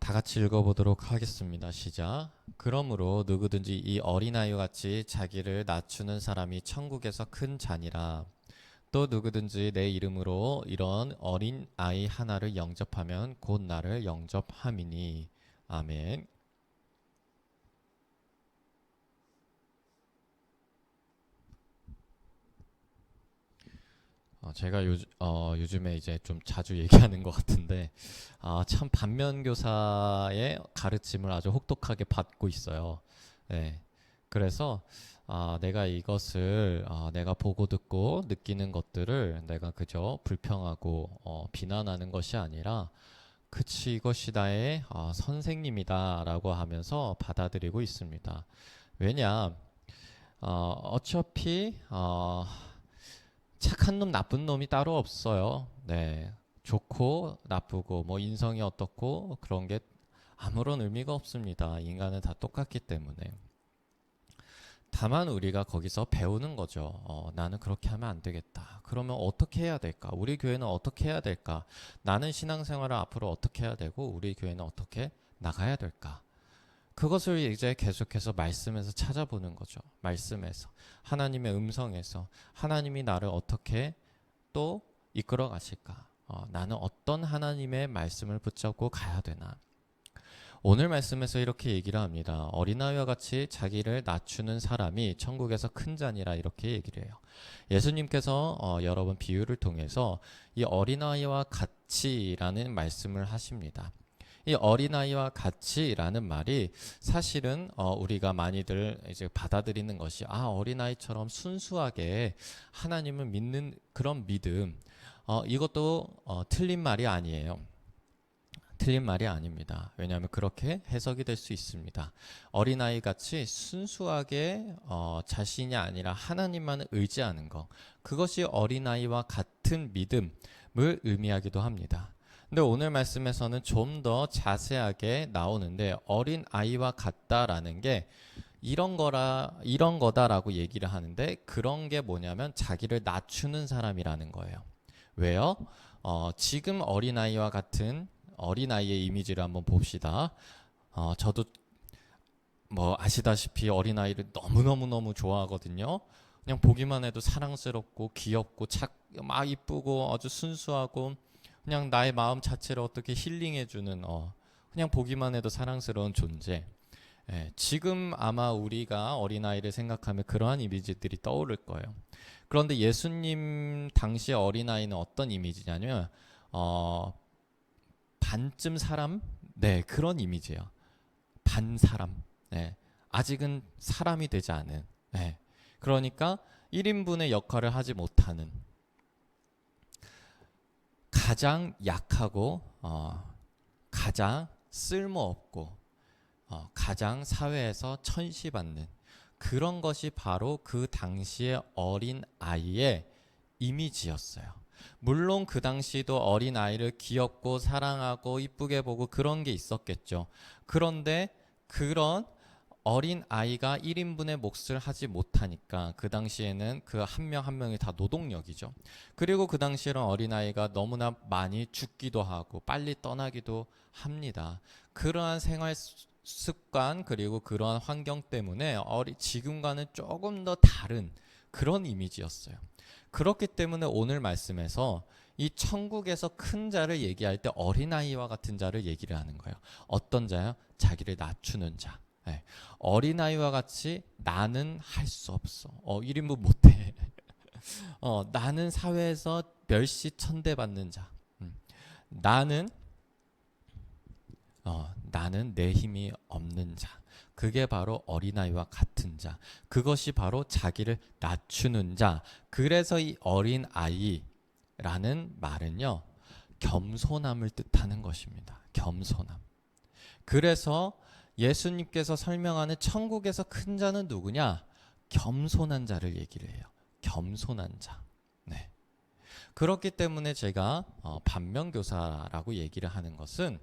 다 같이 읽어보도록 하겠습니다. 시작. 그러므로 누구든지 이 어린아이와 같이 자기를 낮추는 사람이 천국에서 큰 자니라. 또 누구든지 내 이름으로 이런 어린 아이 하나를 영접하면 곧 나를 영접함이니. 아멘. 제가 요즘에 이제 좀 자주 얘기하는 것 같은데, 참 반면교사의 가르침을 아주 혹독하게 받고 있어요. 네. 그래서 내가 이것을 내가 보고 듣고 느끼는 것들을 내가 그저 불평하고 비난하는 것이 아니라, 그치, 이것이 나의 선생님이다라고 하면서 받아들이고 있습니다. 왜냐, 어차피 착한 놈, 나쁜 놈이 따로 없어요. 네. 좋고 나쁘고 뭐 인성이 어떻고 그런 게 아무런 의미가 없습니다. 인간은 다 똑같기 때문에. 다만 우리가 거기서 배우는 거죠. 나는 그렇게 하면 안 되겠다. 그러면 어떻게 해야 될까? 우리 교회는 어떻게 해야 될까? 나는 신앙생활을 앞으로 어떻게 해야 되고 우리 교회는 어떻게 나가야 될까? 그것을 이제 계속해서 말씀에서 찾아보는 거죠. 말씀에서. 하나님의 음성에서. 하나님이 나를 어떻게 또 이끌어 가실까? 나는 어떤 하나님의 말씀을 붙잡고 가야 되나? 오늘 말씀에서 이렇게 얘기를 합니다. 어린아이와 같이 자기를 낮추는 사람이 천국에서 큰 자니라, 이렇게 얘기를 해요. 예수님께서 여러 번 비유를 통해서 이 어린아이와 같이라는 말씀을 하십니다. 이 어린아이와 같이라는 말이 사실은 우리가 많이들 이제 받아들이는 것이, 어린아이처럼 순수하게 하나님을 믿는 그런 믿음, 이것도 틀린 말이 아니에요. 틀린 말이 아닙니다. 왜냐하면 그렇게 해석이 될 수 있습니다. 어린아이 같이 순수하게 자신이 아니라 하나님만을 의지하는 것, 그것이 어린아이와 같은 믿음을 의미하기도 합니다. 근데 오늘 말씀에서는 좀 더 자세하게 나오는데, 어린 아이와 같다라는 게 이런 거다라고 얘기를 하는데, 그런 게 뭐냐면 자기를 낮추는 사람이라는 거예요. 왜요? 지금 어린아이와 같은 어린아이의 이미지를 한번 봅시다. 저도 뭐 아시다시피 어린아이를 너무너무 좋아하거든요. 그냥 보기만 해도 사랑스럽고 귀엽고 막 이쁘고 아주 순수하고, 그냥 나의 마음 자체를 어떻게 힐링해주는 그냥 보기만 해도 사랑스러운 존재. 지금 아마 우리가 어린아이를 생각하면 그러한 이미지들이 떠오를 거예요. 그런데 예수님 당시의 어린아이는 어떤 이미지냐면 반쯤 사람? 네, 그런 이미지예요. 반 사람. 네, 아직은 사람이 되지 않은. 네, 그러니까 1인분의 역할을 하지 못하는, 가장 약하고 가장 쓸모없고 가장 사회에서 천시받는 그런 것이 바로 그 당시의 어린 아이의 이미지였어요. 물론 그 당시도 어린 아이를 귀엽고 사랑하고 이쁘게 보고 그런 게 있었겠죠. 그런데 그런 어린 아이가 1인분의 몫을 하지 못하니까, 그 당시에는 그 한 명 한 명이 다 노동력이죠. 그리고 그 당시에는 어린 아이가 너무나 많이 죽기도 하고 빨리 떠나기도 합니다. 그러한 생활 습관 그리고 그러한 환경 때문에 지금과는 조금 더 다른 그런 이미지였어요. 그렇기 때문에 오늘 말씀에서 이 천국에서 큰 자를 얘기할 때 어린아이와 같은 자를 얘기를 하는 거예요. 어떤 자요? 자기를 낮추는 자. 네. 어린아이와 같이 나는 할 수 없어. 1인분 못해. 나는 사회에서 멸시천대받는 자. 나는 내 힘이 없는 자. 그게 바로 어린아이와 같은 자. 그것이 바로 자기를 낮추는 자. 그래서 이 어린아이라는 말은요, 겸손함을 뜻하는 것입니다. 겸손함. 그래서 예수님께서 설명하는 천국에서 큰 자는 누구냐? 겸손한 자를 얘기를 해요. 겸손한 자. 네. 그렇기 때문에 제가 반면교사라고 얘기를 하는 것은,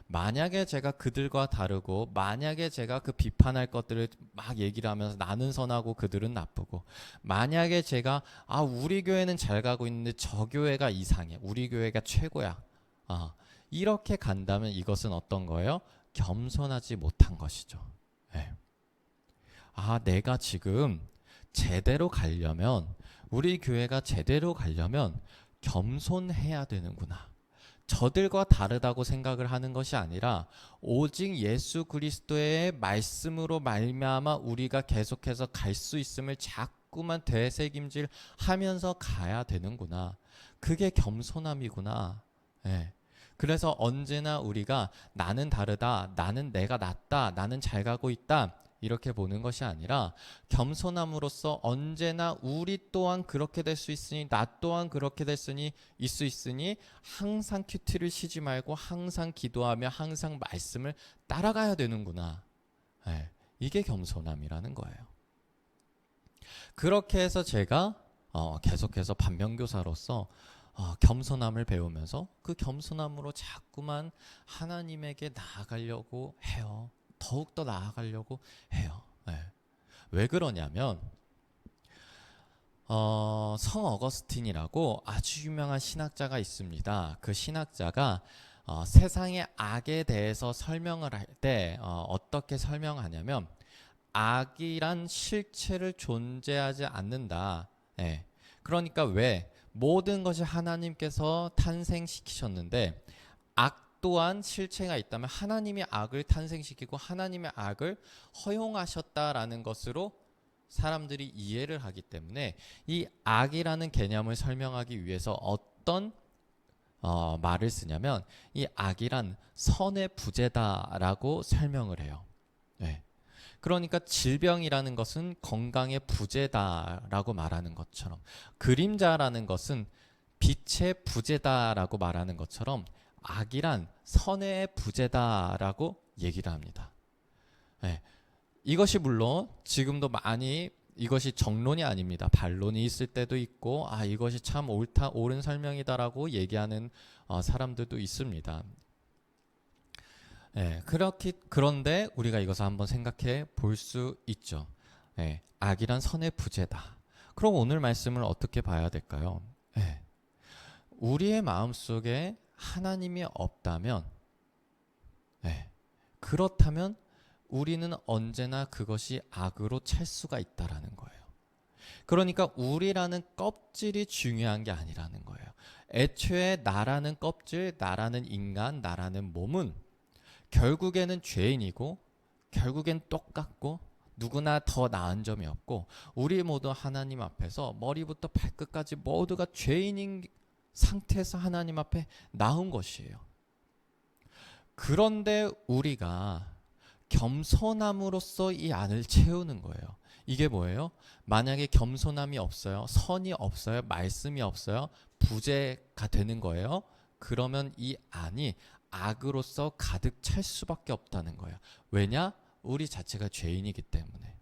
만약에 제가 그들과 다르고, 만약에 제가 그 비판할 것들을 막 얘기를 하면서 나는 선하고 그들은 나쁘고, 만약에 제가 우리 교회는 잘 가고 있는데 저 교회가 이상해, 우리 교회가 최고야, 이렇게 간다면 이것은 어떤 거예요? 겸손하지 못한 것이죠. 네. 아, 내가 지금 제대로 가려면, 우리 교회가 제대로 가려면 겸손해야 되는구나. 저들과 다르다고 생각을 하는 것이 아니라 오직 예수 그리스도의 말씀으로 말미암아 우리가 계속해서 갈 수 있음을 자꾸만 되새김질 하면서 가야 되는구나. 그게 겸손함이구나. 네. 그래서 언제나 우리가 나는 다르다, 나는 내가 낫다, 나는 잘 가고 있다, 이렇게 보는 것이 아니라 겸손함으로써 언제나 우리 또한 그렇게 될 수 있으니, 나 또한 그렇게 될 수 있으니 항상 큐티를 쉬지 말고 항상 기도하며 항상 말씀을 따라가야 되는구나. 네, 이게 겸손함이라는 거예요. 그렇게 해서 제가 계속해서 반면교사로서 겸손함을 배우면서 그 겸손함으로 자꾸만 하나님에게 나아가려고 해요. 더욱더 나아가려고 해요. 네. 왜 그러냐면 성 어거스틴이라고 아주 유명한 신학자가 있습니다. 그 신학자가 세상의 악에 대해서 설명을 할 때 어떻게 설명하냐면 악이란 실체를 존재하지 않는다. 네. 그러니까 왜 모든 것이 하나님께서 탄생시키셨는데 악 또한 실체가 있다면 하나님이 악을 탄생시키고 하나님의 악을 허용하셨다라는 것으로 사람들이 이해를 하기 때문에 이 악이라는 개념을 설명하기 위해서 어떤 말을 쓰냐면 이 악이란 선의 부재다라고 설명을 해요. 네. 그러니까 질병이라는 것은 건강의 부재다라고 말하는 것처럼, 그림자라는 것은 빛의 부재다라고 말하는 것처럼 악이란 선의 부재다라고 얘기를 합니다. 네. 이것이 물론 지금도 많이 이것이 정론이 아닙니다. 반론이 있을 때도 있고 이것이 참 옳은 설명이다라고 얘기하는 사람들도 있습니다. 네, 그런데 우리가 이것을 한번 생각해 볼 수 있죠. 네, 악이란 선의 부재다. 그럼 오늘 말씀을 어떻게 봐야 될까요? 네, 우리의 마음속에 하나님이 없다면, 네, 그렇다면 우리는 언제나 그것이 악으로 찰 수가 있다라는 거예요. 그러니까 우리라는 껍질이 중요한 게 아니라는 거예요. 애초에 나라는 껍질, 나라는 인간, 나라는 몸은 결국에는 죄인이고 결국엔 똑같고 누구나 더 나은 점이 없고 우리 모두 하나님 앞에서 머리부터 발끝까지 모두가 죄인인 상태에서 하나님 앞에 나온 것이에요. 그런데 우리가 겸손함으로써 이 안을 채우는 거예요. 이게 뭐예요? 만약에 겸손함이 없어요, 선이 없어요, 말씀이 없어요, 부재가 되는 거예요. 그러면 이 안이 악으로서 가득 찰 수밖에 없다는 거예요. 왜냐? 우리 자체가 죄인이기 때문에.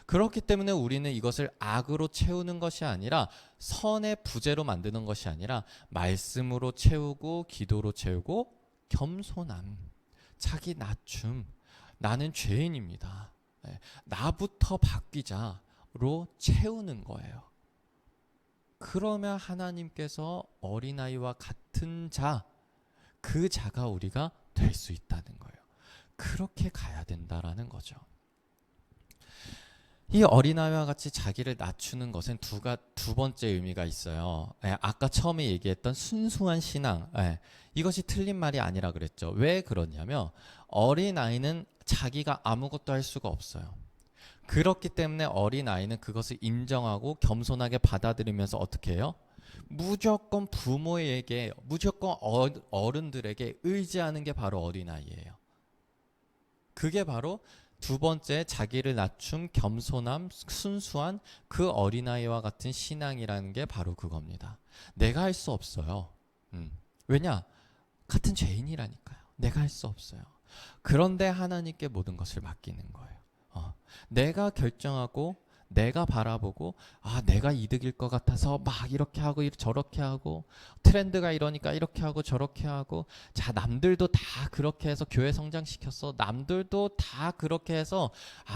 그렇기 때문에 우리는 이것을 악으로 채우는 것이 아니라 선의 부재로 만드는 것이 아니라 말씀으로 채우고 기도로 채우고 겸손함, 자기 낮춤, 나는 죄인입니다, 나부터 바뀌자로 채우는 거예요. 그러면 하나님께서 어린아이와 같은 자, 그 자가 우리가 될 수 있다는 거예요. 그렇게 가야 된다라는 거죠. 이 어린아이와 같이 자기를 낮추는 것은 두 번째 의미가 있어요. 아까 처음에 얘기했던 순수한 신앙, 이것이 틀린 말이 아니라 그랬죠. 왜 그러냐면 어린아이는 자기가 아무것도 할 수가 없어요. 그렇기 때문에 어린아이는 그것을 인정하고 겸손하게 받아들이면서 어떻게 해요? 무조건 부모에게, 무조건 어른들에게 의지하는 게 바로 어린아이예요. 그게 바로 두 번째, 자기를 낮춤, 겸손함, 순수한 그 어린아이와 같은 신앙이라는 게 바로 그겁니다. 내가 할 수 없어요. 왜냐? 같은 죄인이라니까요. 내가 할 수 없어요. 그런데 하나님께 모든 것을 맡기는 거예요. 내가 결정하고 내가 바라보고 내가 이득일 것 같아서 막 이렇게 하고 저렇게 하고 트렌드가 이러니까 이렇게 하고 저렇게 하고 자 남들도 다 그렇게 해서 교회 성장시켰어, 남들도 다 그렇게 해서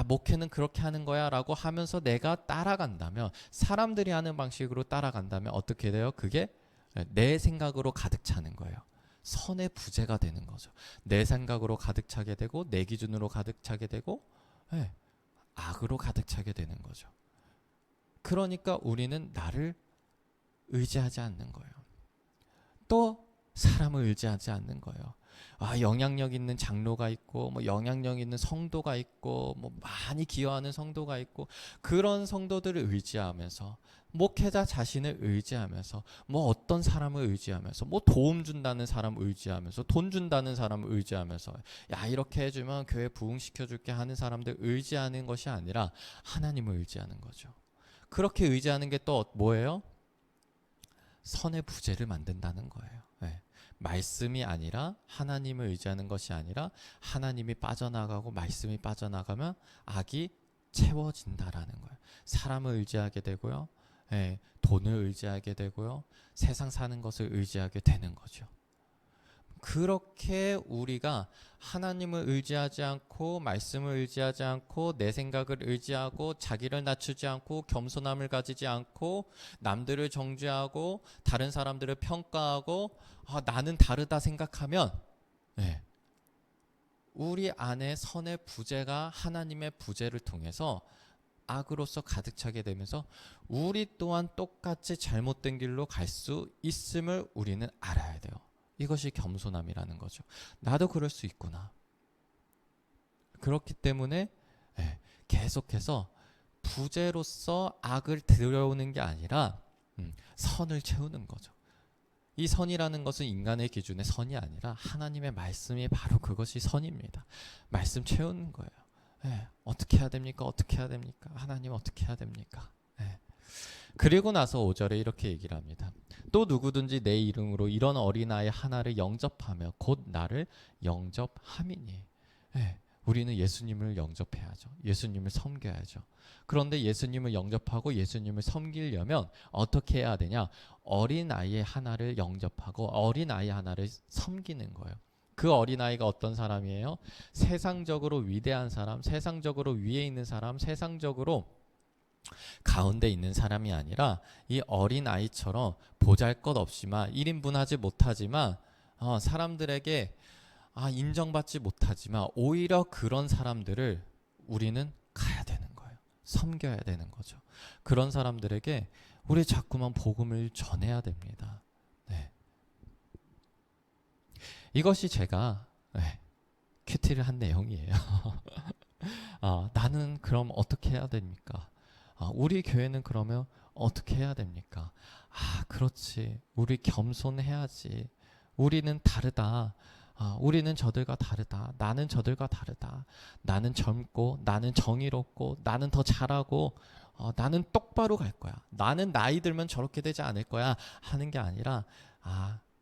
목회는 그렇게 하는 거야 라고 하면서 내가 따라간다면, 사람들이 하는 방식으로 따라간다면 어떻게 돼요? 그게 내 생각으로 가득 차는 거예요. 선의 부재가 되는 거죠. 내 생각으로 가득 차게 되고 내 기준으로 가득 차게 되고 예, 악으로 가득 차게 되는 거죠. 그러니까 우리는 나를 의지하지 않는 거예요. 또 사람을 의지하지 않는 거예요. 영향력 있는 장로가 있고 뭐 영향력 있는 성도가 있고 뭐 많이 기여하는 성도가 있고 그런 성도들을 의지하면서 목회자 자신을 의지하면서 뭐 어떤 사람을 의지하면서 뭐 도움 준다는 사람을 의지하면서 돈 준다는 사람을 의지하면서 야 이렇게 해주면 교회 부흥시켜줄게 하는 사람들 의지하는 것이 아니라 하나님을 의지하는 거죠. 그렇게 의지하는 게 또 뭐예요? 선의 부재를 만든다는 거예요. 네. 말씀이 아니라 하나님을 의지하는 것이 아니라 하나님이 빠져나가고 말씀이 빠져나가면 악이 채워진다라는 거예요. 사람을 의지하게 되고요. 네. 돈을 의지하게 되고요. 세상 사는 것을 의지하게 되는 거죠. 그렇게 우리가 하나님을 의지하지 않고 말씀을 의지하지 않고 내 생각을 의지하고 자기를 낮추지 않고 겸손함을 가지지 않고 남들을 정죄하고 다른 사람들을 평가하고 나는 다르다 생각하면 네, 우리 안에 선의 부재가 하나님의 부재를 통해서 악으로서 가득 차게 되면서 우리 또한 똑같이 잘못된 길로 갈 수 있음을 우리는 알아야 돼요. 이것이 겸손함이라는 거죠. 나도 그럴 수 있구나. 그렇기 때문에 계속해서 부재로서 악을 들여오는 게 아니라 선을 채우는 거죠. 이 선이라는 것은 인간의 기준의 선이 아니라 하나님의 말씀이 바로 그것이 선입니다. 말씀 채우는 거예요. 어떻게 해야 됩니까? 어떻게 해야 됩니까? 하나님 어떻게 해야 됩니까? 그리고 나서 5절에 이렇게 얘기를 합니다. 또 누구든지 내 이름으로 이런 어린아이 하나를 영접하며 곧 나를 영접함이니. 우리는 예수님을 영접해야죠. 예수님을 섬겨야죠. 그런데 예수님을 영접하고 예수님을 섬기려면 어떻게 해야 되냐? 어린아이 하나를 영접하고 어린아이 하나를 섬기는 거예요. 그 어린아이가 어떤 사람이에요? 세상적으로 위대한 사람, 세상적으로 위에 있는 사람, 세상적으로 가운데 있는 사람이 아니라 이 어린아이처럼 보잘것없지만 1인분 하지 못하지만 사람들에게 인정받지 못하지만 오히려 그런 사람들을 우리는 가야 되는 거예요. 섬겨야 되는 거죠. 그런 사람들에게 우리 자꾸만 복음을 전해야 됩니다. 네. 이것이 제가 큐티를 한 내용이에요. 나는 그럼 어떻게 해야 됩니까? 우리 교회는 그러면 어떻게 해야 됩니까? 그렇지. 우리 겸손해야지. 우리는 다르다. 우리는 저들과 다르다. 나는 저들과 다르다. 나는 젊고 나는 정의롭고 나는 더 잘하고 나는 똑바로 갈 거야. 나는 나이 들면 저렇게 되지 않을 거야 하는 게 아니라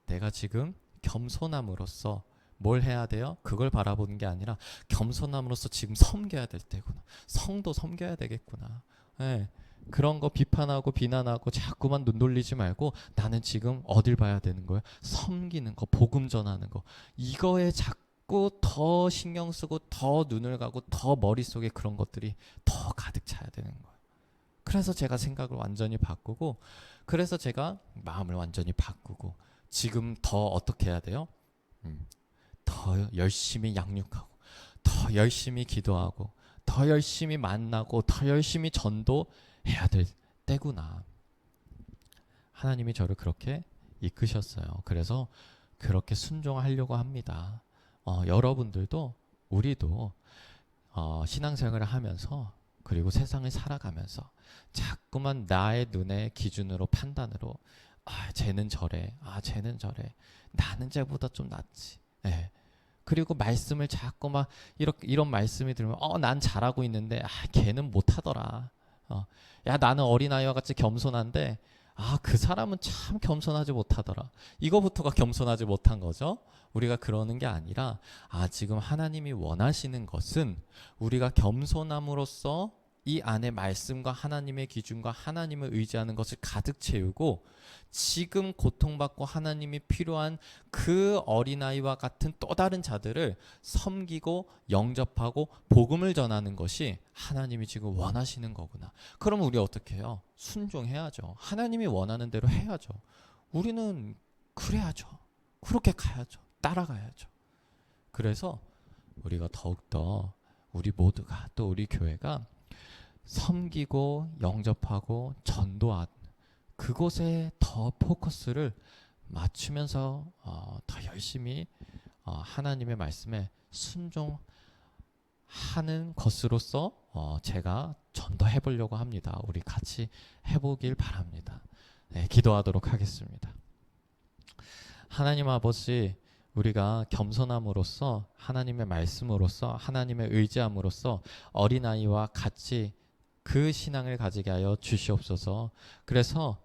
내가 지금 겸손함으로써 뭘 해야 돼요? 그걸 바라보는 게 아니라 겸손함으로써 지금 섬겨야 될 때구나. 성도 섬겨야 되겠구나. 그런 거 비판하고 비난하고 자꾸만 눈 돌리지 말고 나는 지금 어딜 봐야 되는 거야? 섬기는 거, 복음 전하는 거. 이거에 자꾸 더 신경 쓰고 더 눈을 가고 더 머릿속에 그런 것들이 더 가득 차야 되는 거예요. 그래서 제가 생각을 완전히 바꾸고 그래서 제가 마음을 완전히 바꾸고 지금 더 어떻게 해야 돼요? 더 열심히 양육하고 더 열심히 기도하고 더 열심히 만나고 더 열심히 전도해야 될 때구나. 하나님이 저를 그렇게 이끄셨어요. 그래서 그렇게 순종하려고 합니다. 여러분들도 우리도 신앙생활을 하면서 그리고 세상을 살아가면서 자꾸만 나의 눈의 기준으로 판단으로 쟤는 저래, 쟤는 저래, 나는 쟤보다 좀 낫지. 그리고 말씀을 자꾸 막 이런 말씀이 들으면 난 잘하고 있는데 걔는 못하더라. 야 나는 어린아이와 같이 겸손한데 그 사람은 참 겸손하지 못하더라. 이거부터가 겸손하지 못한 거죠. 우리가 그러는 게 아니라 지금 하나님이 원하시는 것은 우리가 겸손함으로써 이 안에 말씀과 하나님의 기준과 하나님을 의지하는 것을 가득 채우고 지금 고통받고 하나님이 필요한 그 어린아이와 같은 또 다른 자들을 섬기고 영접하고 복음을 전하는 것이 하나님이 지금 원하시는 거구나. 그럼 우리 어떻게 해요? 순종해야죠. 하나님이 원하는 대로 해야죠. 우리는 그래야죠. 그렇게 가야죠. 따라가야죠. 그래서 우리가 더욱더 우리 모두가 또 우리 교회가 섬기고 영접하고 전도하는 그곳에 더 포커스를 맞추면서 더 열심히 하나님의 말씀에 순종하는 것으로서 제가 전도해 보려고 합니다. 우리 같이 해보길 바랍니다. 네, 기도하도록 하겠습니다. 하나님 아버지, 우리가 겸손함으로써 하나님의 말씀으로써 하나님의 의지함으로써 어린아이와 같이 그 신앙을 가지게 하여 주시옵소서. 그래서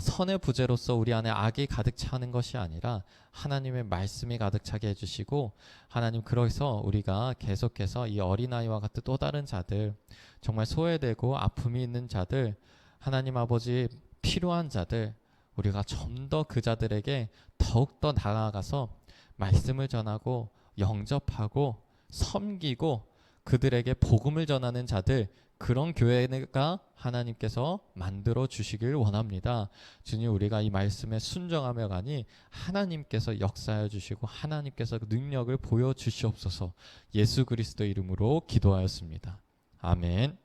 선의 부재로서 우리 안에 악이 가득 차는 것이 아니라 하나님의 말씀이 가득 차게 해주시고, 하나님, 그래서 우리가 계속해서 이 어린아이와 같은 또 다른 자들, 정말 소외되고 아픔이 있는 자들, 하나님 아버지 필요한 자들, 우리가 좀 더 그 자들에게 더욱더 나아가서 말씀을 전하고 영접하고 섬기고 그들에게 복음을 전하는 자들, 그런 교회가 하나님께서 만들어 주시길 원합니다. 주님, 우리가 이 말씀에 순종하며 가니 하나님께서 역사해 주시고 하나님께서 능력을 보여 주시옵소서. 예수 그리스도 이름으로 기도하였습니다. 아멘.